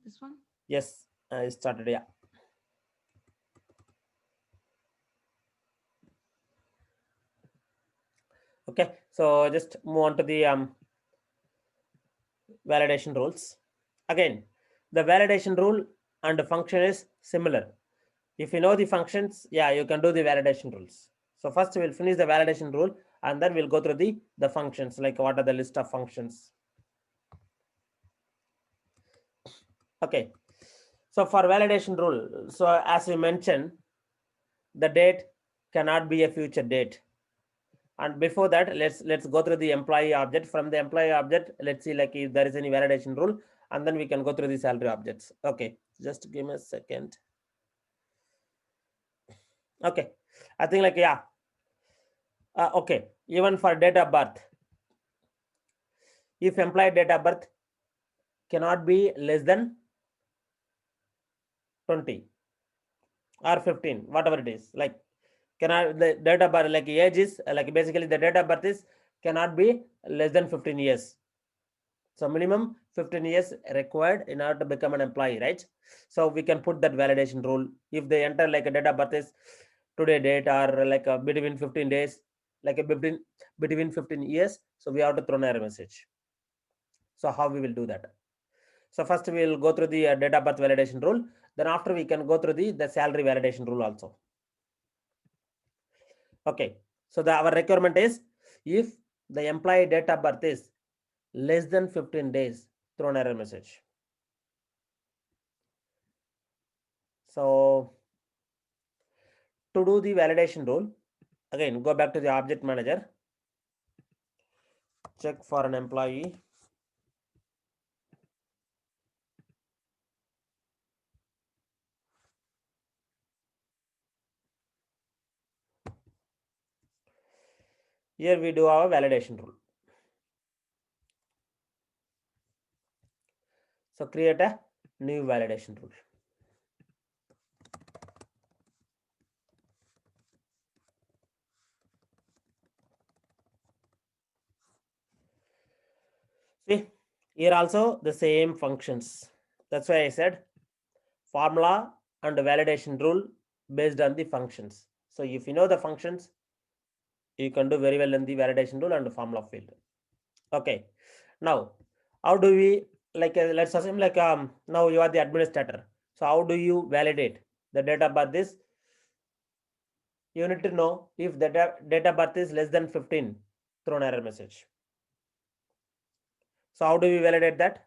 This one? Yes, I started. Yeah. Okay, so just move on to the validation rules. Again, the validation rule and the function is similar. If you know the functions, yeah, you can do the validation rules. So first we'll finish the validation rule and then we'll go through the functions, like what are the list of functions. Okay, so for validation rule, so as we mentioned, the date cannot be a future date. And before that, let's go through the employee object. From the employee object, let's see like if there is any validation rule, and then we can go through the salary objects. Okay, just give me a second. Okay, I think like yeah. Okay, even for date of birth, if employee date of birth cannot be less than 20 or 15, whatever it is, like cannot the date of birth, like age is like basically the date of birth is cannot be less than 15 years. So minimum 15 years required in order to become an employee, right? So we can put that validation rule. If they enter like a date of birth is today date or like between 15 days, like a between 15 years, so we have to throw an error message. So how we will do that? So first we will go through the date of birth validation rule. Then after we can go through the salary validation rule also. Okay. So our requirement is if the employee date of birth is less than 15 days, throw an error message. So to do the validation rule, again, go back to the object manager, check for an employee. Here we do our validation rule. So create a new validation rule. See, here also the same functions. That's why I said formula and validation rule based on the functions. So if you know the functions, you can do very well in the validation rule and the formula field. Okay. Now, how do we like let's assume like now you are the administrator. So how do you validate the date of birth is? You need to know if the date of birth is less than 15, throw an error message. So how do we validate that?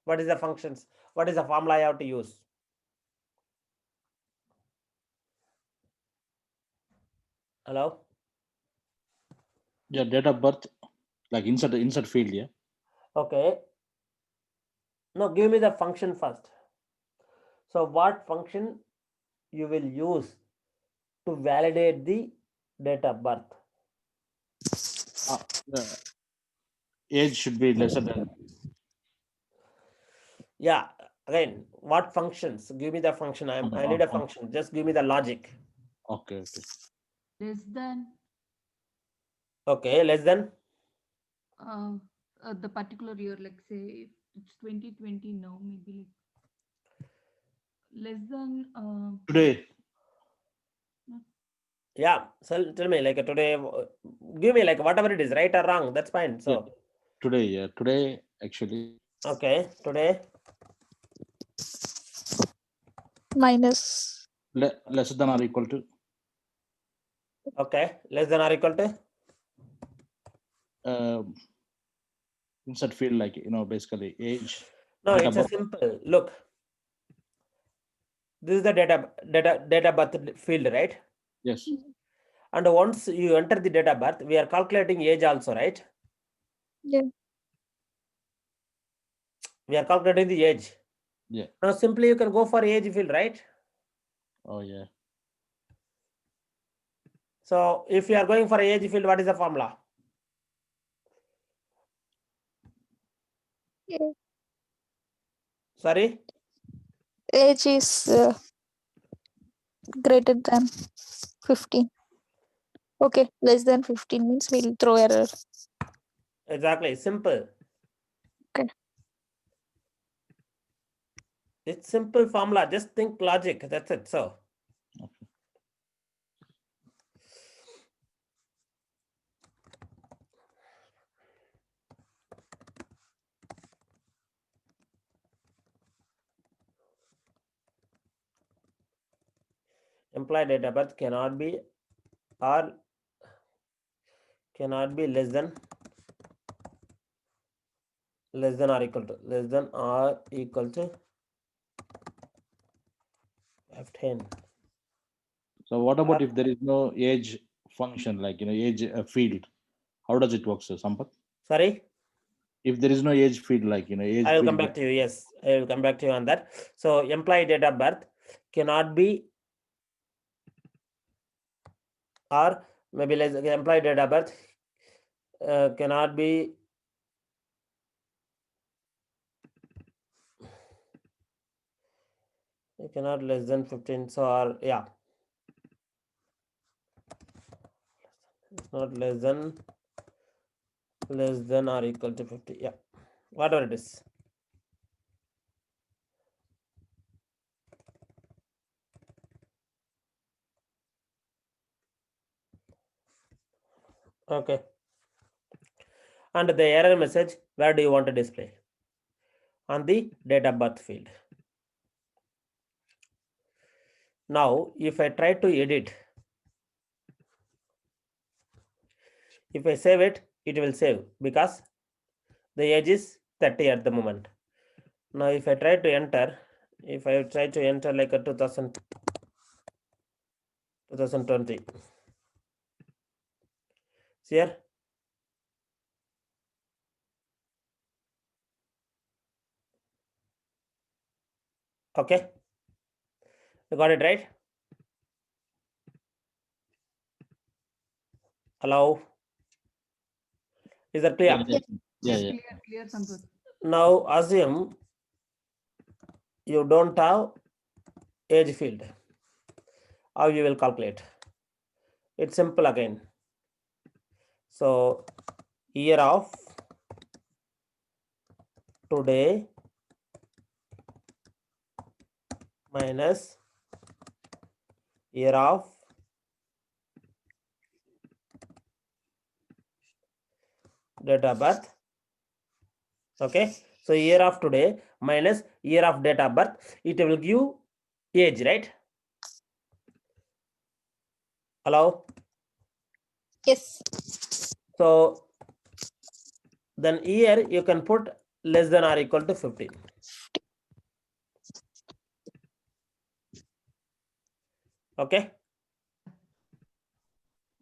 What is the functions? What is the formula I have to use? Hello? Yeah, date of birth, like insert field, yeah. Okay. No, give me the function first. So what function you will use to validate the date of birth? The age should be lesser than. Yeah, again, what functions? Give me the function. I need a function. Just give me the logic. Okay. Less than Okay, less than the particular year, like say if it's 2020 now, maybe like less than Today. yeah. So tell me like today. Give me like whatever it is, right or wrong. That's fine. So Yeah, today, yeah, today actually. okay, today minus Lesser than or equal to. okay, less than or equal to Insert field, like basically age. no. It's a simple look. This is the data birth field, right? Yes. And once you enter the date of birth, we are calculating age also, right? Yeah. We are calculating the age. Yeah. Now simply you can go for age field, right? Oh yeah. So if you are going for age field, what is the formula? Yeah. Sorry? Age is greater than 15. Okay, less than 15 means we'll throw error. Exactly, simple. Okay. It's simple formula. Just think logic. That's it. So Okay. implied date of birth cannot be or less than or equal to 15. So what about if there is no age function, like age field? How does it work, sir? Sampath? Sorry, If there is no age field, like age I will field. come back to you. Yes, I will come back to you on that. So implied date of birth cannot be or maybe less. Implied date of birth cannot be less than 15. So or yeah, it's not less than or equal to 50. Yeah, whatever it is. Okay. And the error message, where do you want to display? On the date of birth field. Now, if I try to edit, if I save it, it will save because the age is 30 at the moment. Now, if I try to enter, like a 2020, see here, okay, you got it right? Hello, is that clear? Yeah. Clear, Sampath. Now, assume you don't have age field. How you will calculate? It's simple again. So year of today minus year of date of birth. Okay, so year of today minus year of date of birth, it will give age, right? Hello. Yes. So then here you can put less than or equal to 15. Okay,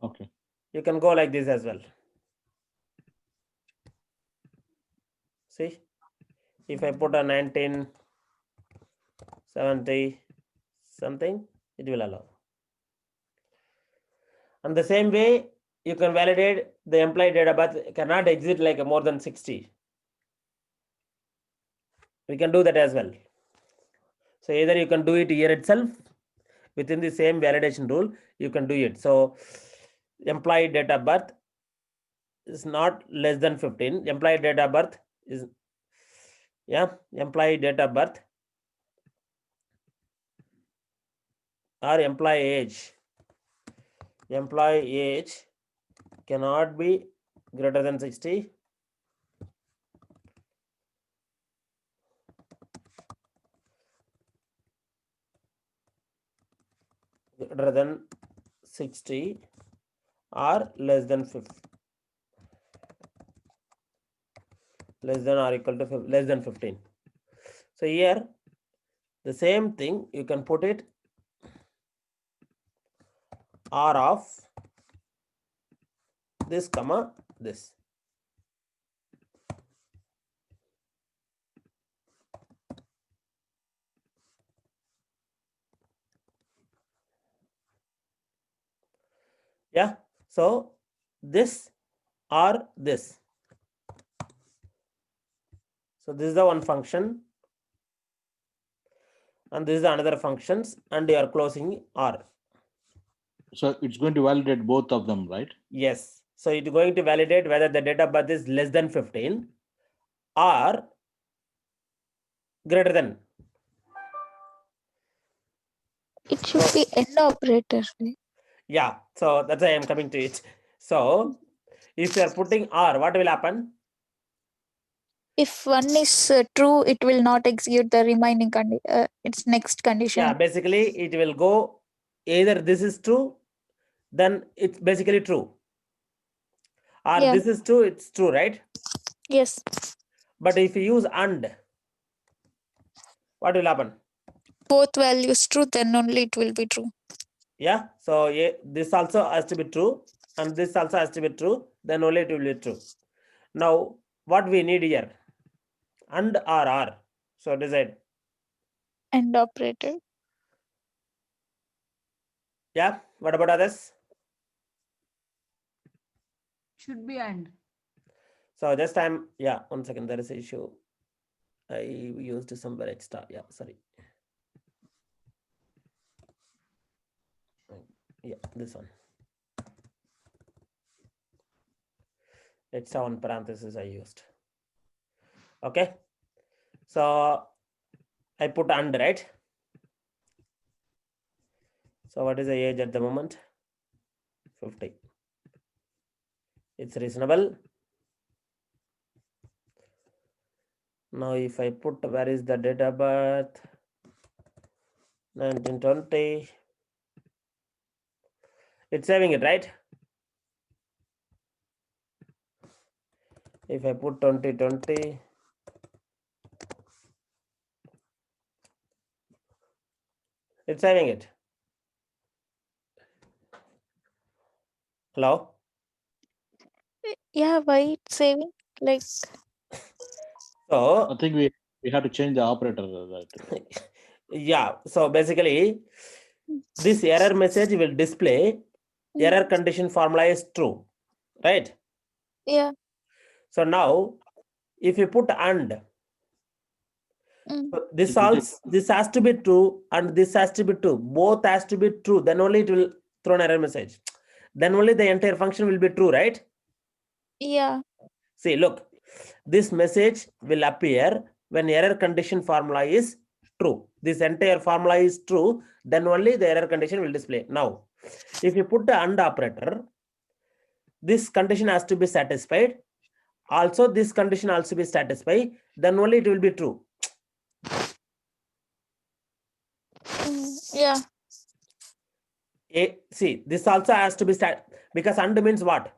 Okay. you can go like this as well. See, if I put a 1970 something, it will allow. And the same way, you can validate the implied date of birth cannot exit like more than 60. We can do that as well. So either you can do it here itself within the same validation rule, you can do it. So implied date of birth is not less than 15. Implied date of birth is, yeah, implied date of birth or employee age. Employee age cannot be greater than 60. Greater than 60 or less than 50. Less than or equal to less than 15. So here the same thing you can put it r of this comma this. Yeah, so this or this. So this is the one function and this is another functions and you are closing r. So it's going to validate both of them, right? Yes, so it's going to validate whether the date of birth is less than 15 or greater than. It should be end operator, right? Yeah, so that's why I'm coming to it. So if you are putting R, what will happen? If one is true, it will not execute the remaining its next condition. Yeah, basically it will go either this is true, then it's basically true, or Yeah. this is true, it's true, right? Yes. But if you use and, what will happen? Both values true, then only it will be true. Yeah, so this also has to be true, and this also has to be true, then only it will be true. Now, what we need here? And or or. So decide. End operator. Yeah, what about others? Should be and. So this time, yeah, 1 second, there is an issue. I used somewhere extra. Yeah, sorry. Yeah, this one. Extra one parenthesis I used. Okay. So I put and, right? So what is the age at the moment? 50. It's reasonable. Now if I put where is the date of birth? 1920. It's saving it, right? If I put 2020, it's saving it. Hello? Yeah, why it's saving? Like, So I think we have to change the operator. Right? yeah, so basically this error message will display error condition formula is true, right? yeah. So now if you put and, this It will also this has to be true and this has to be true, both has to be true, then only it will throw an error message, then only the entire function will be true, right? Yeah. See, look, this message will appear when error condition formula is true. This entire formula is true, then only the error condition will display. Now, if you put the and operator, this condition has to be satisfied. Also, this condition also be satisfied, then only it will be true. Yeah. See, this also has to be because and means what?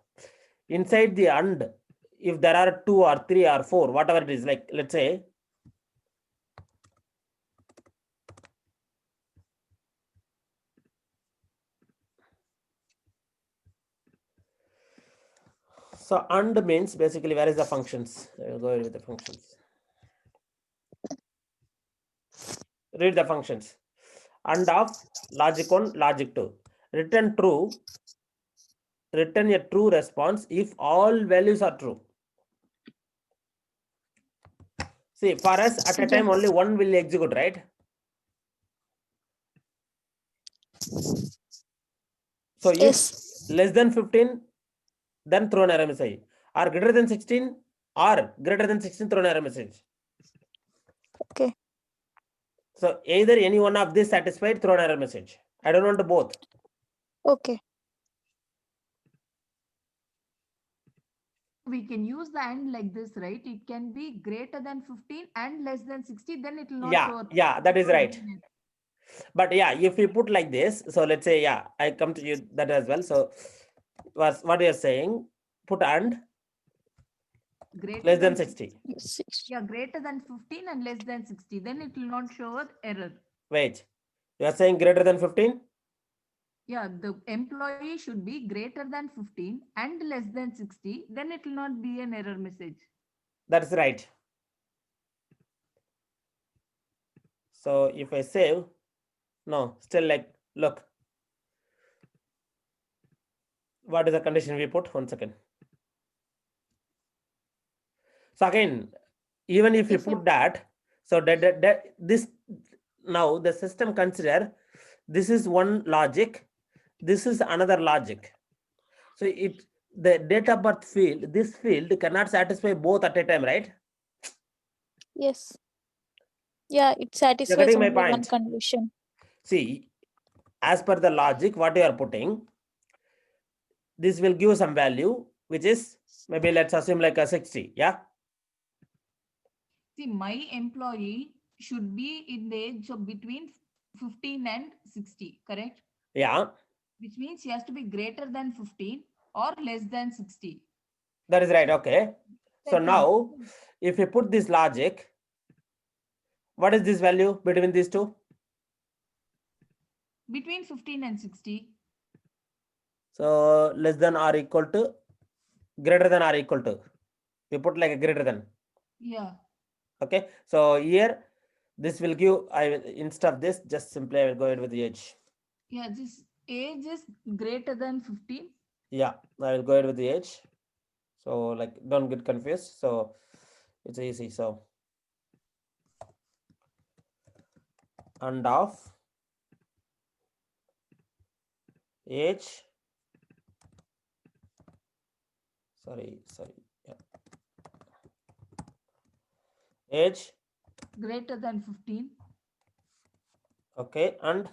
Inside the and, if there are 2 or 3 or 4, whatever it is, like let's say, so and means basically where is the functions? I will go with the functions. Read the functions. And of logic 1, logic 2. Return true. Return a true response if all values are true. See, for us at a time only one will execute, right? So if less than 15, then throw an error message. Or greater than 16, or greater than 16, throw an error message. Okay. So either any one of these satisfied, throw an error message. I don't want both. Okay. We can use the and like this, right? It can be greater than 15 and less than 60, then it will not show. Yeah, that is right. But yeah, if you put like this, so let's say, yeah, I come to you that as well. So what you're saying, put and greater less than 60. Yeah, greater than 15 and less than 60, then it will not show an error. Wait, you are saying greater than 15? Yeah, the employee should be greater than 15 and less than 60, then it will not be an error message. That's right. So if I save, no, still like, look, what is the condition we put? 1 second. So again, even if you put that, so that this, now the system consider this is one logic, this is another logic. So the date of birth field, this field cannot satisfy both at a time, right? Yes. Yeah, it You're satisfies getting my only one point. condition. See, as per the logic, what you are putting, this will give some value, which is maybe let's assume like a 60. Yeah. See, my employee should be in the age of between 15 and 60, correct? Yeah. Which means he has to be greater than 15 or less than 60. That is right. Okay. So Second, now, if you put this logic, what is this value between these two? between 15 and 60. So less than or equal to, greater than or equal to. We put like a greater than. Yeah. Okay. So here, this will give, I will, instead of this, just simply I will go ahead with the age. Yeah, this age is greater than 15. Yeah, I will go ahead with the age. So like, don't get confused. So it's easy. So and of age, sorry, yeah. Age, Greater than 15. okay, and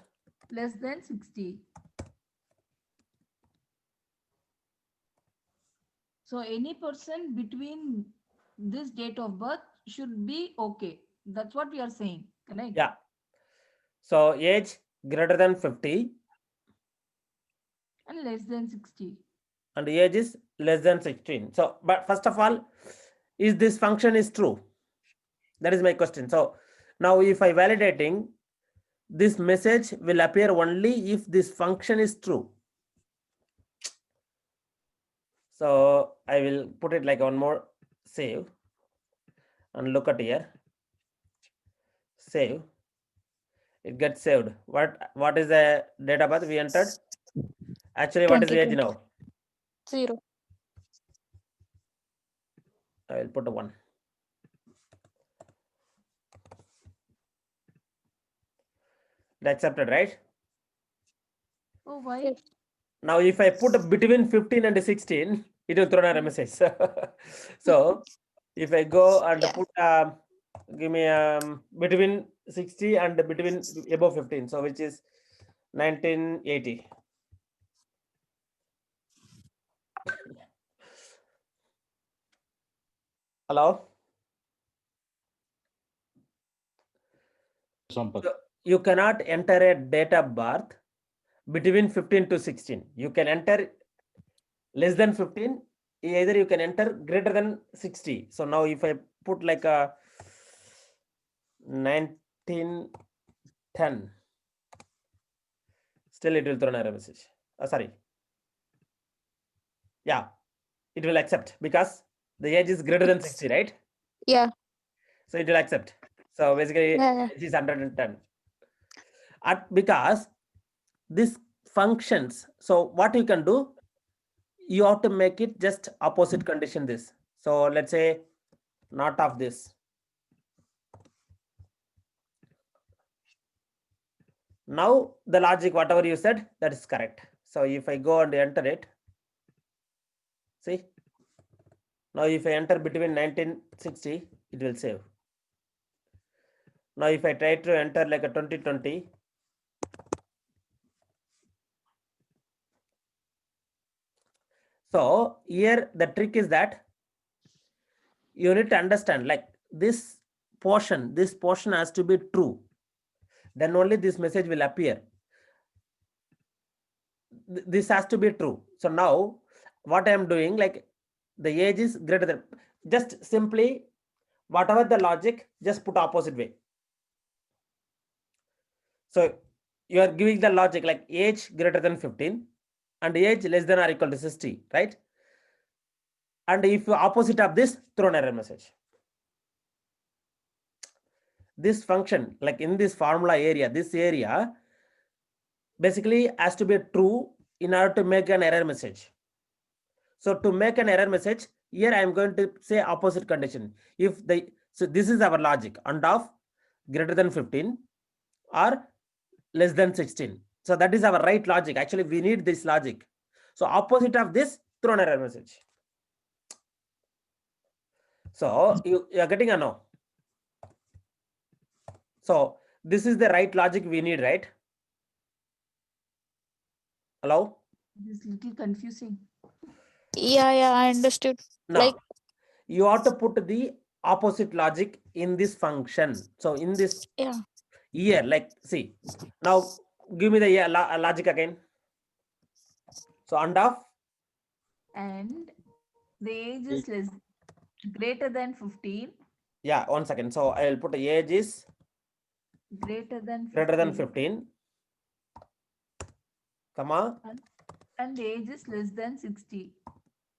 Less than 60. So any person between this date of birth should be okay. That's what we are saying, correct? yeah. So age greater than 50 And less than 60. and age is less than 16. So, but first of all, is this function is true? That is my question. So now if I validating, this message will appear only if this function is true. So I will put it like one more, save, and look at here, save. It gets saved. What is the date of birth we entered? Actually, what is the age 2020. now? 0. I will put a 1. Accepted, right? Oh, why? Yes. Now, if I put between 15 and 16, it will throw out a message. So, if I go and Yeah. put, give me between 60 and between above 15, so which is 1980. Hello? Sampak. So you cannot enter a date of birth between 15 to 16. You can enter less than 15, either you can enter greater than 60. So now if I put like a 1910, still it will throw an error message. Sorry. Yeah, it will accept because the age is greater than 60, right? Yeah. So it will accept. So basically, Yeah. it is 110. Because this functions, so what you can do, you have to make it just opposite condition this. So let's say not of this. Now the logic, whatever you said, that is correct. So if I go and enter it, see, now if I enter between 1960, it will save. Now if I try to enter like a 2020, so here the trick is that you need to understand, like this portion has to be true. Then only this message will appear. This has to be true. So now what I am doing, like the age is greater than, just simply whatever the logic, just put opposite way. So you are giving the logic like age greater than 15 and age less than or equal to 60, right? And if you opposite of this, throw an error message. This function, like in this formula area, this area basically has to be true in order to make an error message. So to make an error message, here I am going to say opposite condition. If the, so this is our logic, and of greater than 15 or less than 16. So that is our right logic. Actually, we need this logic. So opposite of this, throw an error message. So you are getting a no. So this is the right logic we need, right? Hello? This is little confusing. Yeah, I understood. Now, Like, you have to put the opposite logic in this function. So in this yeah, year, like, see, now give me the logic again. So and of, And the age is greater than 15, yeah, 1 second. So I will put the age is greater than greater than 15, 15, comma, and age is less than 60.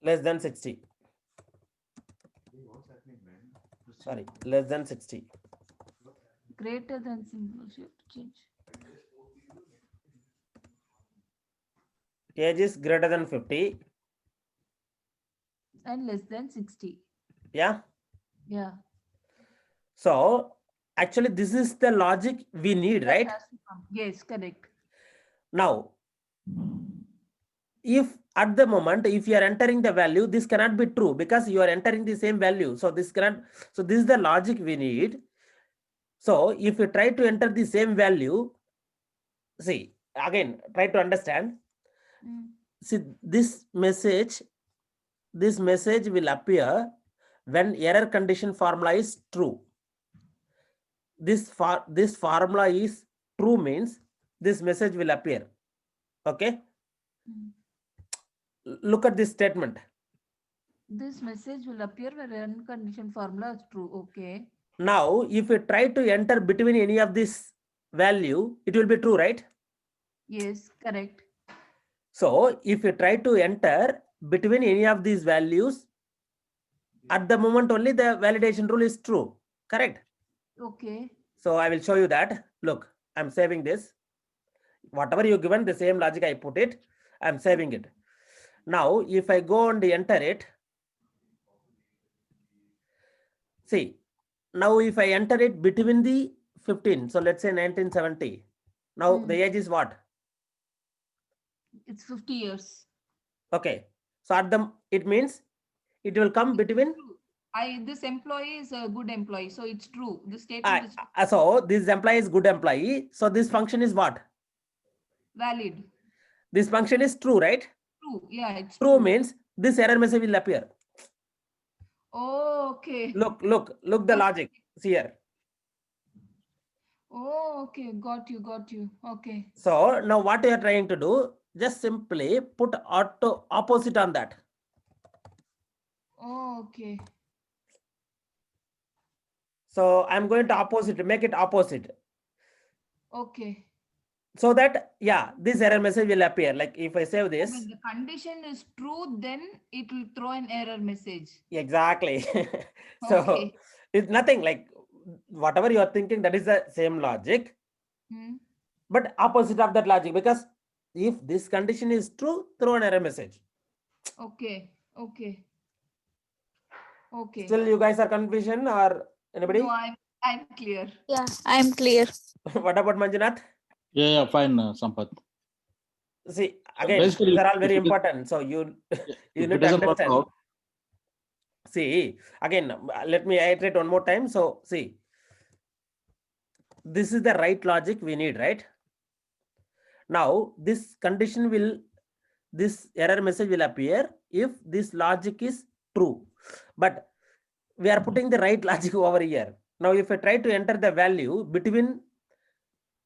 less than 60. Sorry, less than 60. Greater than symbol should change. Age is greater than 50. And less than 60. Yeah. Yeah. So actually, this is the logic we need, That right? has to come. Yes, correct. Now, if at the moment, if you are entering the value, this cannot be true because you are entering the same value. So this cannot, so this is the logic we need. So if you try to enter the same value, see, again, try to understand. See, this message will appear when error condition formula is true. This formula is true means this message will appear. Okay. Look at this statement. This message will appear when unconditioned formula is true. Okay. Now, if you try to enter between any of this value, it will be true, right? Yes, correct. So if you try to enter between any of these values, at the moment only the validation rule is true, correct? Okay. So I will show you that. Look, I'm saving this. Whatever you given, the same logic I put it, I'm saving it. Now, if I go and enter it, see, now if I enter it between the 15, so let's say 1970. Now the age is what? It's 50 years. Okay. So at the, it means it will come between. This employee is a good employee, so it's true. The statement is So this employee is good employee. So this function is what? valid. This function is true, right? True. Yeah, it's True true. means this error message will appear. Oh, okay. Look the logic. See here. Oh, okay. Got you. Okay. So now what you are trying to do, just simply put auto opposite on that. Oh, okay. So I'm going to opposite, make it opposite. Okay. So that, yeah, this error message will appear. Like if I save this. When the condition is true, then it will throw an error message. Exactly. So Okay. it's nothing like whatever you are thinking, that is the same logic, but opposite of that logic, because if this condition is true, throw an error message. Okay. Still you guys are confusion or anybody? No, I'm clear. yeah, I'm clear. What about Manjunath? Yeah, fine, Sampath. See, again, basically, these are all very if it is- important. So you if need it to doesn't work understand. out, See, again, let me iterate one more time. So see, this is the right logic we need, right? Now this condition will, this error message will appear if this logic is true, but we are putting the right logic over here. Now if I try to enter the value between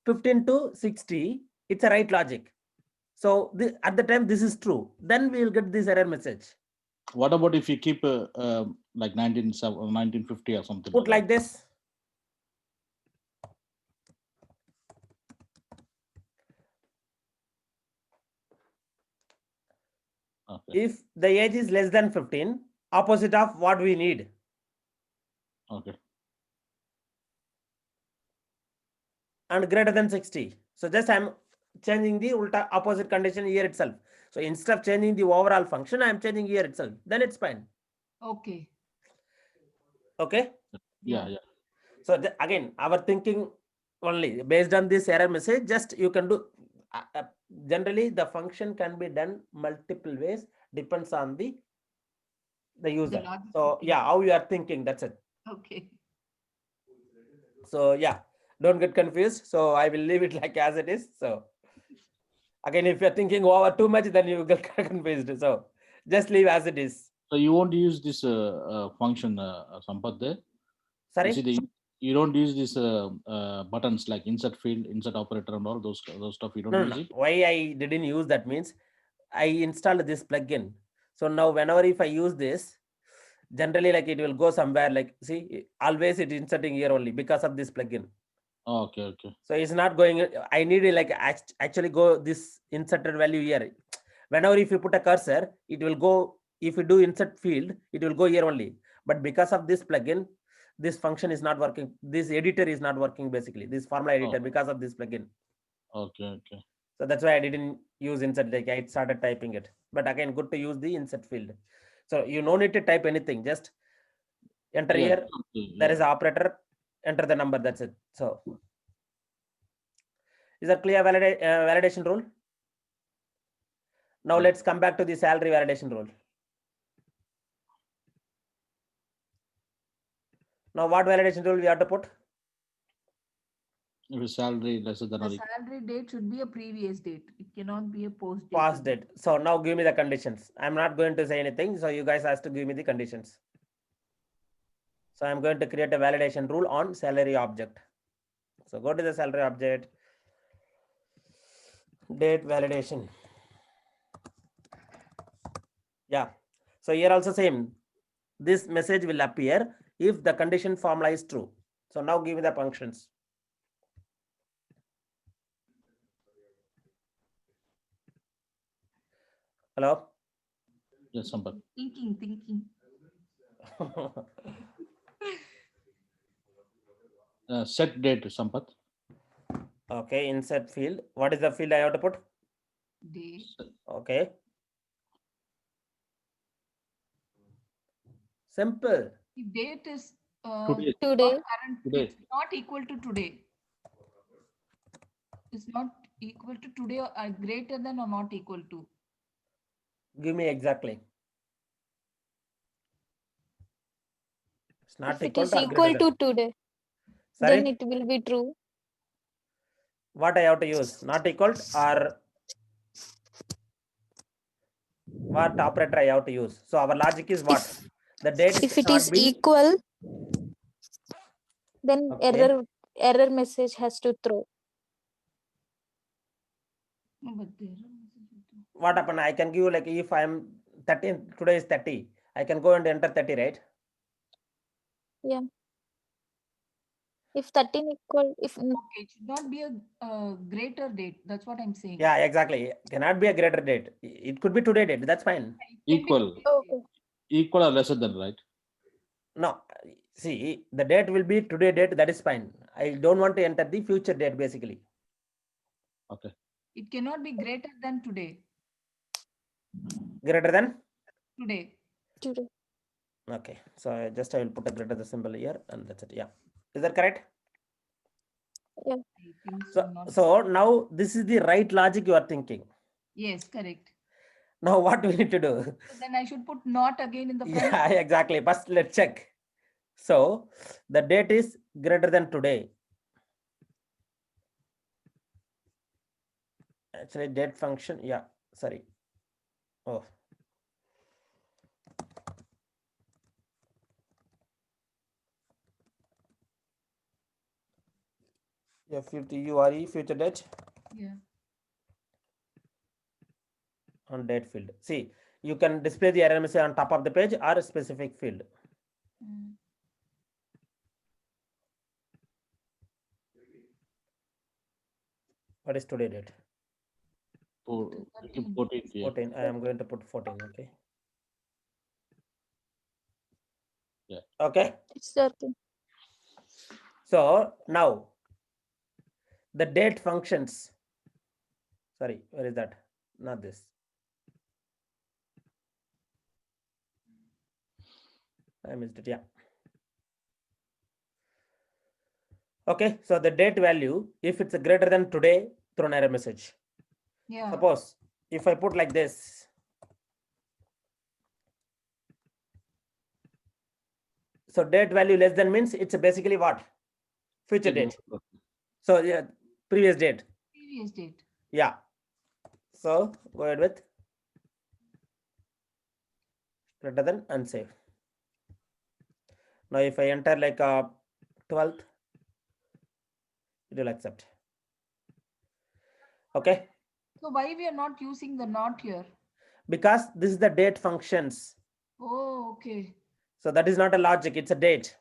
15 to 60, it's a right logic. So at the time this is true, then we will get this error message. what about if you keep like 1950 or something? Put like this. Okay. If the age is less than 15, opposite of what we need. Okay. And greater than 60. So just I'm changing the ulta opposite condition here itself. So instead of changing the overall function, I'm changing here itself. Then it's fine. Okay. Okay. Yeah. So again, our thinking only based on this error message, just you can do. Generally, the function can be done multiple ways. Depends on the user. So yeah, how you are thinking. That's it. Okay. So yeah, don't get confused. So I will leave it like as it is. So Again, if you're thinking over too much, then you will get confused. So just leave as it is. So you won't use this function, Sampath, there? Sorry? You don't use these buttons like insert field, insert operator, and all those stuff. You don't No, use no. it. Why I didn't use that means I installed this plugin. So now whenever if I use this, generally like it will go somewhere like, see, always it inserting here only because of this plugin. Oh, okay. So it's not going, I need like actually go this inserted value here. Whenever if you put a cursor, it will go, if you do insert field, it will go here only. But because of this plugin, this function is not working. This editor is not working basically, this formula editor because of this plugin. Okay. So that's why I didn't use insert, like I started typing it. But again, good to use the insert field. So you no need to type anything, just enter Yeah, here. okay, There is an operator, enter the number, that's it. So is that clear validation rule? Now let's come back to the salary validation rule. Now what validation rule we have to put? If it's salary lesser than or The equal. salary date should be a previous date. It cannot be a post date. Past date. So now give me the conditions. I'm not going to say anything. So you guys have to give me the conditions. So I'm going to create a validation rule on salary object. So go to the salary object, date validation. Yeah. So here also same. This message will appear if the condition formula is true. So now give me the functions. Hello? Yes, Sampath. Thinking. Set date, Sampath. Okay, insert field. What is the field I have to put? Day. Okay. Simple. The date is Today. not current. Today. It's not equal to today. It's not equal to today or greater than or not equal to. Give me exactly. It's not If it equal is to or equal greater to than. today, Sorry? then it will be true. What I have to use? Not equal to or what operator I have to use? So our logic is what? The date If it cannot is be equal, then okay. error message has to throw. No, but there are messages. What happened? I can give like if I'm 13, today is 30. I can go and enter 30, right? Yeah. If 13 equal, if Okay, it should not be a greater date. That's what I'm saying. Yeah, exactly. Cannot be a greater date. It could be today date. That's fine. It can be Equal. today's date. okay. Equal or lesser than, right? No, see, the date will be today date. That is fine. I don't want to enter the future date basically. Okay. It cannot be greater than today. Greater than? Today. Today. Okay. So I will put a greater than symbol here and that's it. Yeah. Is that correct? Yeah. I think so. So now this is the right logic you are thinking. Yes, correct. Now what we need to do? So then I should put not again in the front. Yeah, exactly. First let's check. So the date is greater than today. Actually date function. Yeah, sorry. Oh. FUTURE future date. Yeah. On date field. See, you can display the error message on top of the page or a specific field. What is today date? 14. 14. I am going to put 14. Okay. Yeah. Okay. It's 13. So now the date functions. Sorry, where is that? Not this. I missed it. Yeah. Okay. So the date value, if it's greater than today, throw an error message. Yeah. Suppose if I put like this. So date value less than means it's basically what? Future date. So yeah, previous date. Previous date. Yeah. So go ahead with greater than and save. Now if I enter like 12th, it will accept. Okay, So why we are not using the not here? because this is the date functions. Oh, okay. So that is not a logic, it's a date.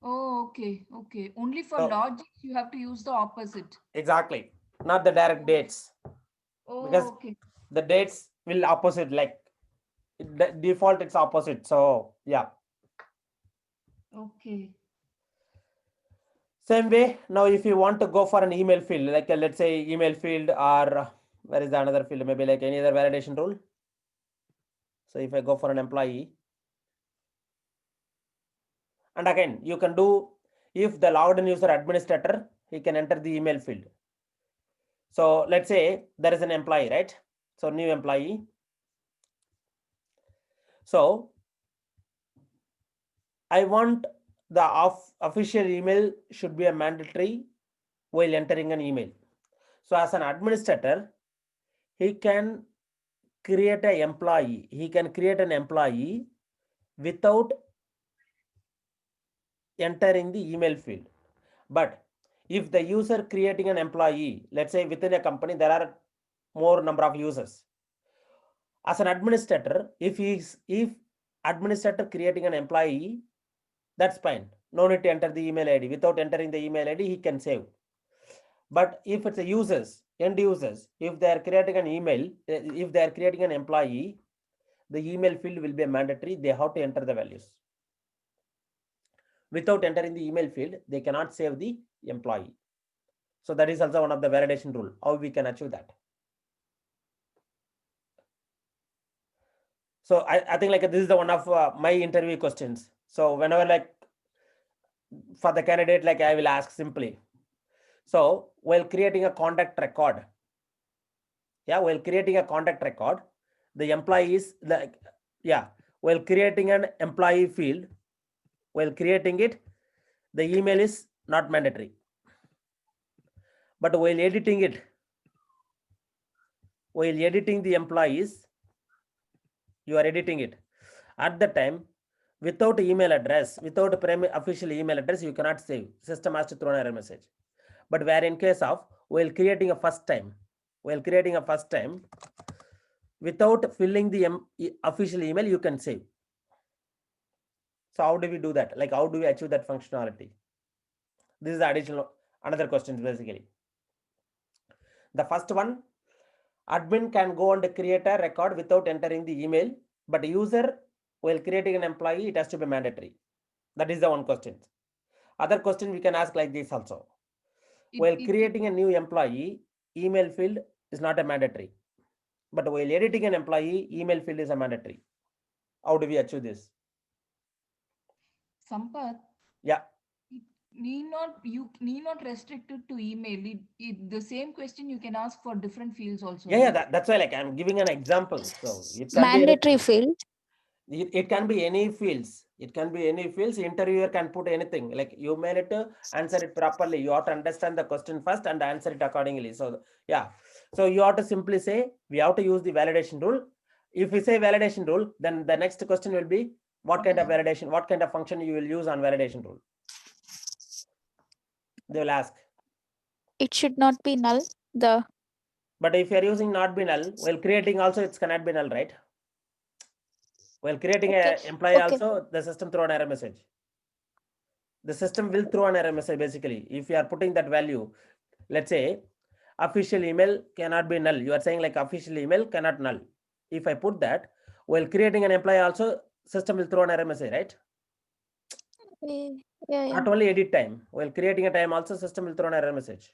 Oh, okay. Okay. Only for So logic, you have to use the opposite. exactly, not the direct dates, because Oh, okay. the dates will opposite, like the default it's opposite. So yeah, Okay. same way. Now if you want to go for an email field, like let's say email field, or where is the another field, maybe like any other validation rule. So if I go for an employee, and again you can do, if the logged in user administrator, he can enter the email field. So let's say there is an employee, right? So new employee. So I want the official email should be a mandatory while entering an email. So as an administrator, he can create an employee. He can create an employee without entering the email field. But if the user creating an employee, let's say within a company, there are more number of users. As an administrator, if administrator creating an employee, that's fine. No need to enter the email ID. Without entering the email ID, he can save. But if it's a users, end users, if they are creating an email, if they are creating an employee, the email field will be mandatory. They have to enter the values. Without entering the email field, they cannot save the employee. So that is also one of the validation rule. How we can achieve that? So I think like this is the one of my interview questions. So whenever like for the candidate, like I will ask simply. So while creating a contact record, while creating a contact record, the employee is like, while creating an employee field, while creating it, the email is not mandatory. But while editing it, while editing the employees, you are editing it. At the time, without email address, without official email address, you cannot save. System has to throw an error message. But where in case of while creating a first time, without filling the official email, you can save. So how do we do that? Like how do we achieve that functionality? This is the additional another question basically. The first one, admin can go and create a record without entering the email, but user while creating an employee, it has to be mandatory. That is the one question. Other question we can ask like this also. While creating a new employee, email field is not a mandatory. But while editing an employee, email field is a mandatory. How do we achieve this? Sampath, Yeah. you need not restrict it to email. The same question you can ask for different fields also. Yeah, right? that's why like I'm giving an example. So it can Mandatory be field. it can be any fields. It can be any fields. Interviewer can put anything. Like you may need to answer it properly. You have to understand the question first and answer it accordingly. So yeah. So you have to simply say we have to use the validation rule. If we say validation rule, then the next question will be what kind of validation, what kind of function you will use on validation rule. They will ask. It should not be null. But if you are using not be null, while creating also it cannot be null, right? While creating Okay. a employee Okay. also, the system throw an error message. The system will throw an error message basically. If you are putting that value, let's say official email cannot be null. You are saying like official email cannot null. If I put that, while creating an employee also, system will throw an error message, right? Yeah. Not only edit time, while creating a time also, system will throw an error message.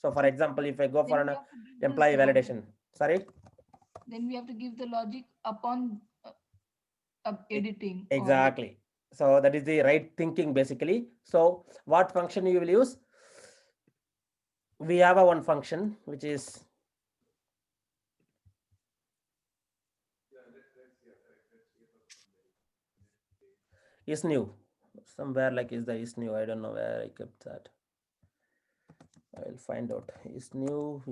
So for example, if I go for an employee validation, sorry? Then we have to give the logic upon editing. Exactly. So that is the right thinking basically. So what function you will use? We have a one function which is new. Somewhere like is new. I don't know where I kept that. I will find out. Is new.